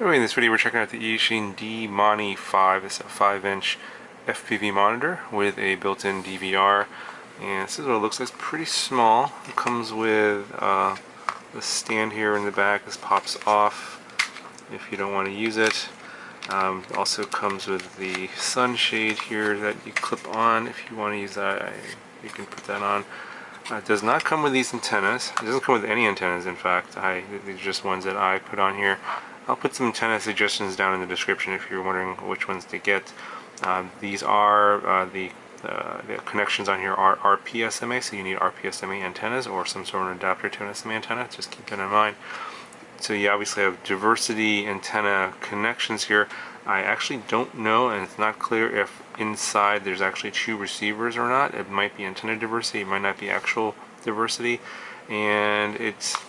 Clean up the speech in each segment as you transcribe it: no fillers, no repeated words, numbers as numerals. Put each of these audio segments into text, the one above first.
Anyway, in this video we're checking out the Eachine D-Moni5. It's a 5-inch FPV monitor with a built-in DVR, and this is what it looks like. It's pretty small. It comes with the stand here in the back. This pops off if you don't want to use it. It also comes with the sunshade here that you clip on. If you want to use that, you can put that on. It does not come with these antennas. It doesn't come with any antennas, in fact. These are just ones that I put on here. I'll put some antenna suggestions down in the description if you're wondering which ones to get. These are the connections on here are RPSMA, so you need RPSMA antennas or some sort of adapter to an SMA antenna. Just keep that in mind. So you obviously have diversity antenna connections here. I actually don't know, and it's not clear if inside there's actually two receivers or not. It might be antenna diversity, it might not be actual diversity. And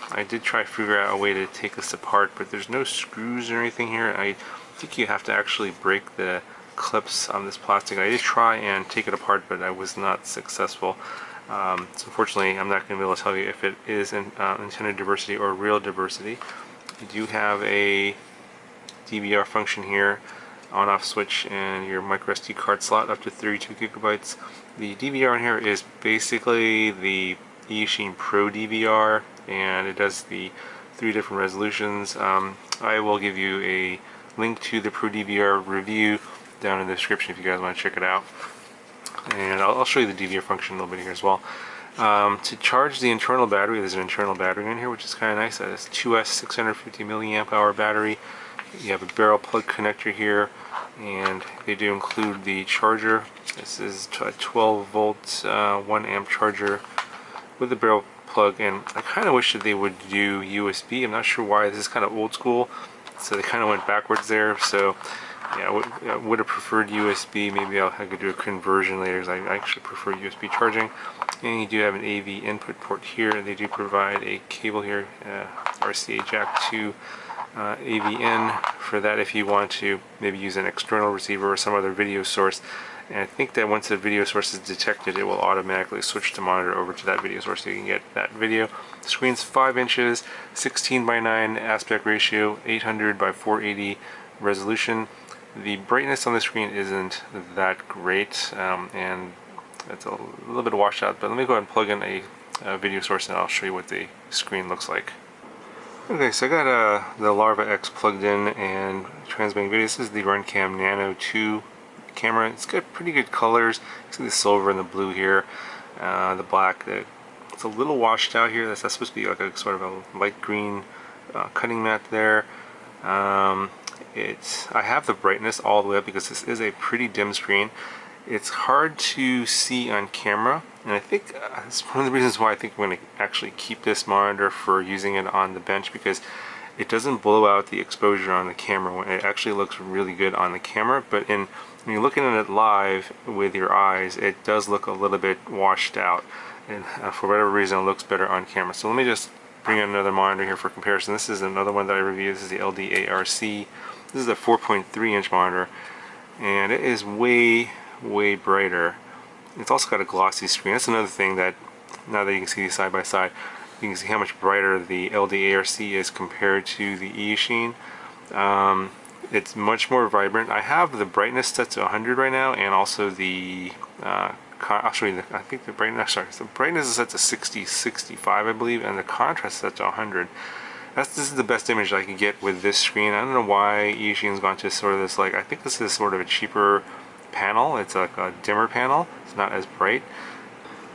I did try to figure out a way to take this apart, but there's no screws or anything here. I think you have to actually break the clips on this plastic. I did try and take it apart, but I was not successful. So unfortunately, I'm not going to be able to tell you if it is antenna diversity or real diversity. You do have a DVR function here, on-off switch, and your micro SD card slot up to 32 gigabytes. The DVR in here is basically the Eachine Pro DVR, and it does the 3 different resolutions. I will give you a link to the Pro DVR review down in the description if you guys want to check it out. And I'll show you the DVR function a little bit here as well. To charge the internal battery, there's an internal battery in here, which is kind of nice. It's 2S 650 milliamp hour battery. You have a barrel plug connector here, and they do include the charger. This is a 12 volt 1 amp charger with the barrel plug, and I kind of wish that they would do USB. I'm not sure why. This is kind of old school, so they kind of went backwards there. So yeah, I would have preferred USB. Maybe I could do a conversion later, because I actually prefer USB charging. And you do have an AV input port here, and they do provide a cable here, RCA jack to AV in for that if you want to maybe use an external receiver or some other video source. And I think that once the video source is detected, it will automatically switch the monitor over to that video source so you can get that video. The screen's 5 inches, 16:9 aspect ratio, 800 by 480 resolution. The brightness on the screen isn't that great, and it's a little bit washed out, but let me go ahead and plug in a video source and I'll show you what the screen looks like. Okay, so I got the Larva X plugged in and transmitting video. This is the Runcam Nano 2 camera. It's got pretty good colors. You see the silver and the blue here, the black. It's a little washed out here. That's supposed to be like a sort of a light green cutting mat there. I have the brightness all the way up because this is a pretty dim screen. It's hard to see on camera, and I think it's one of the reasons why I think I'm going to actually keep this monitor for using it on the bench, because it doesn't blow out the exposure on the camera. When it actually looks really good on the camera, but when you're looking at it live with your eyes, it does look a little bit washed out, and for whatever reason it looks better on camera. So let me just bring in another monitor here for comparison. This is another one that I reviewed. This is the LDARC. This is a 4.3 inch monitor, and it is way brighter. It's also got a glossy screen. That's another thing that, now that you can see these side by side, you can see how much brighter the LDARC is compared to the Eachine. It's much more vibrant. I have the brightness set to 100 right now, and also the I'll show you I think the brightness, sorry, the brightness is set to 65 I believe, and the contrast is set to 100. This is the best image I can get with this screen. I don't know why Eachine's gone to sort of this, like, I think this is sort of a cheaper panel. It's like a dimmer panel. It's not as bright.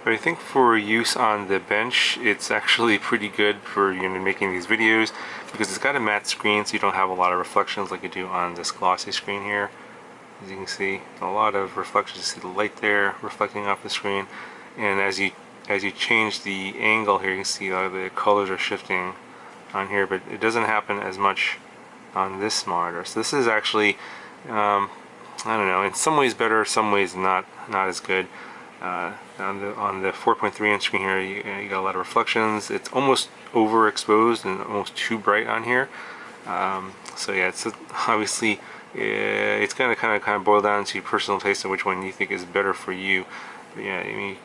But I think for use on the bench, it's actually pretty good for making these videos, because it's got a matte screen, so you don't have a lot of reflections like you do on this glossy screen here. As you can see, a lot of reflections. You see the light there reflecting off the screen, and as you change the angle here, you can see the colors are shifting on here, but it doesn't happen as much on this monitor. So this is actually, I don't know, in some ways better, some ways not as good. On the 4.3 inch screen here, you got a lot of reflections. It's almost overexposed and almost too bright on here. So yeah, it's obviously it's going to kind of boil down to your personal taste and which one you think is better for you. But yeah, I mean,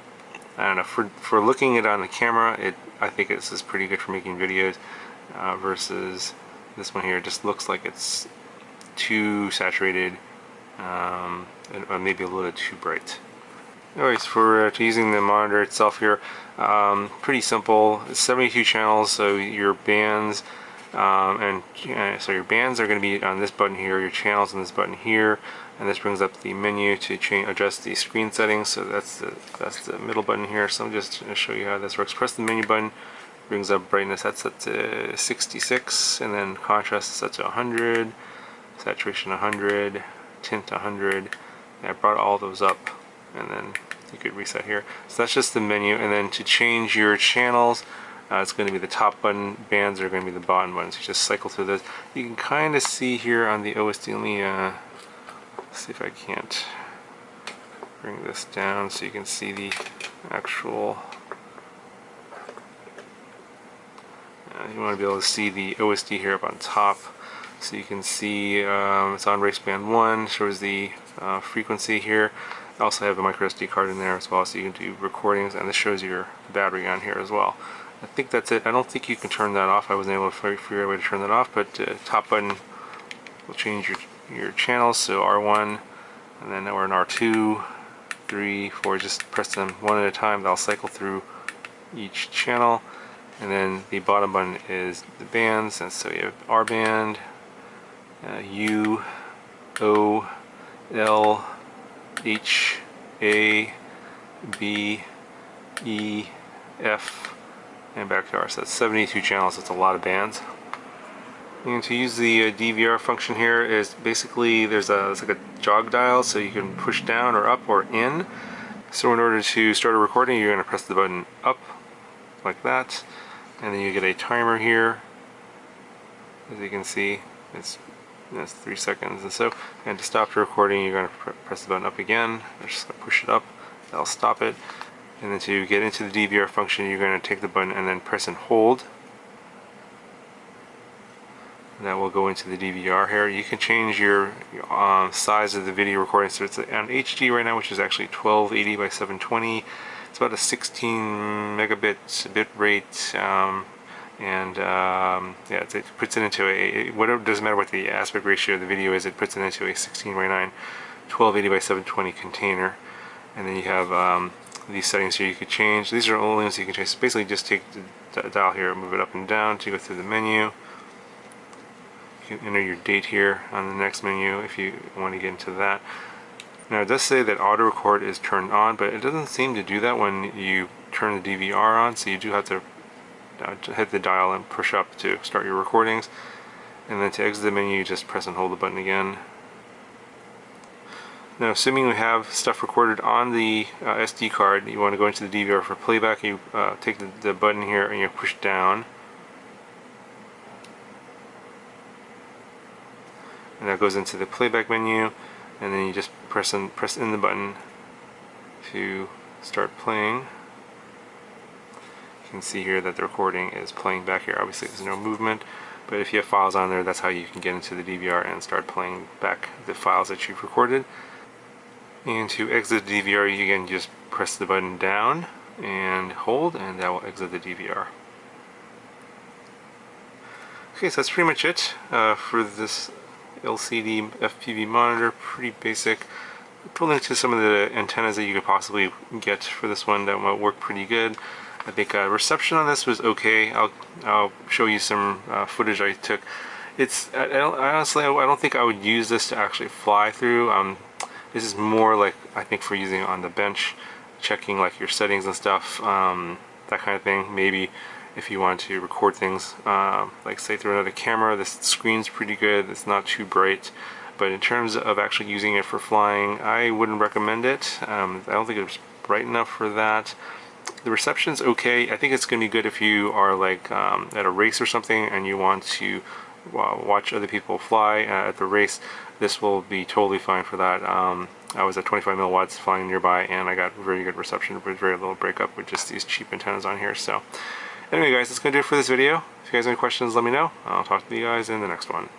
I don't know, for looking at it on the camera, I think this is pretty good for making videos, versus This one here just looks like it's too saturated, or maybe a little too bright. Anyways, for using the monitor itself here, pretty simple. It's 72 channels, so your bands so your bands are going to be on this button here, your channels on this button here, and this brings up the menu to adjust the screen settings. So that's the middle button here. So I'm just going to show you how this works. Press the menu button, brings up brightness, that's set to 66, and then contrast is set to 100, saturation 100, tint 100. And I brought all those up, and then you could reset here. So that's just the menu, and then to change your channels, it's going to be the top button, bands are going to be the bottom buttons. You just cycle through this. You can kind of see here on the OSD, let me see if I can't bring this down so you can see the actual, you want to be able to see the OSD here up on top. So you can see it's on race band 1, shows the frequency here. I also have a micro SD card in there as well, so you can do recordings, and this shows your battery on here as well. I think that's it. I don't think you can turn that off. I wasn't able to figure out a way to turn that off, but top button will change your channels, so R1, and then we're in R2, 3, 4, just press them one at a time. They'll cycle through each channel, and then the bottom button is the bands, and so you have R band, U, O, L, H, A, B, E, F, and back to R. So that's 72 channels. That's a lot of bands. And to use the DVR function here is basically it's like a jog dial, so you can push down or up or in. So in order to start a recording, you're going to press the button up like that, and then you get a timer here. As you can see, it's 3 seconds, and to stop the recording, you're going to press the button up again. I'm just going to push it up. That'll stop it. And then to get into the DVR function, you're going to take the button and then press and hold. And that will go into the DVR here. You can change your size of the video recording. So it's on HD right now, which is actually 1280 by 720. It's about a 16 megabit bit rate. Yeah, it puts it into whatever, doesn't matter what the aspect ratio of the video is, it puts it into a 16:9 1280 by 720 container. And then you have these settings here you could change. These are all ones you can change. So basically just take the dial here, move it up and down to go through the menu. You can enter your date here on the next menu if you want to get into that. Now it does say that auto record is turned on, but it doesn't seem to do that when you turn the DVR on, so you do have to hit the dial and push up to start your recordings. And then to exit the menu, you just press and hold the button again. Now, assuming we have stuff recorded on the SD card, you want to go into the DVR for playback, you take the button here and you push down. And that goes into the playback menu, and then you just press in the button to start playing. You can see here that the recording is playing back here. Obviously there's no movement, but if you have files on there, that's how you can get into the DVR and start playing back the files that you've recorded. And to exit the DVR, you again just press the button down and hold, and that will exit the DVR. Okay, so that's pretty much it for this LCD FPV monitor. Pretty basic. Put a link to some of the antennas that you could possibly get for this one that might work pretty good. I think reception on this was okay. I'll show you some footage I took. Honestly, I don't think I would use this to actually fly through. This is more like, I think, for using on the bench, checking like your settings and stuff, that kind of thing. Maybe if you want to record things, like say through another camera. This screen's pretty good. It's not too bright. But in terms of actually using it for flying, I wouldn't recommend it. I don't think it's bright enough for that. The reception's okay. I think it's going to be good if you are like at a race or something and you want to watch other people fly at the race. This will be totally fine for that. I was at 25 milliwatts flying nearby, and I got very good reception with very little breakup with just these cheap antennas on here. So anyway guys, that's going to do it for this video. If you guys have any questions, let me know. I'll talk to you guys in the next one.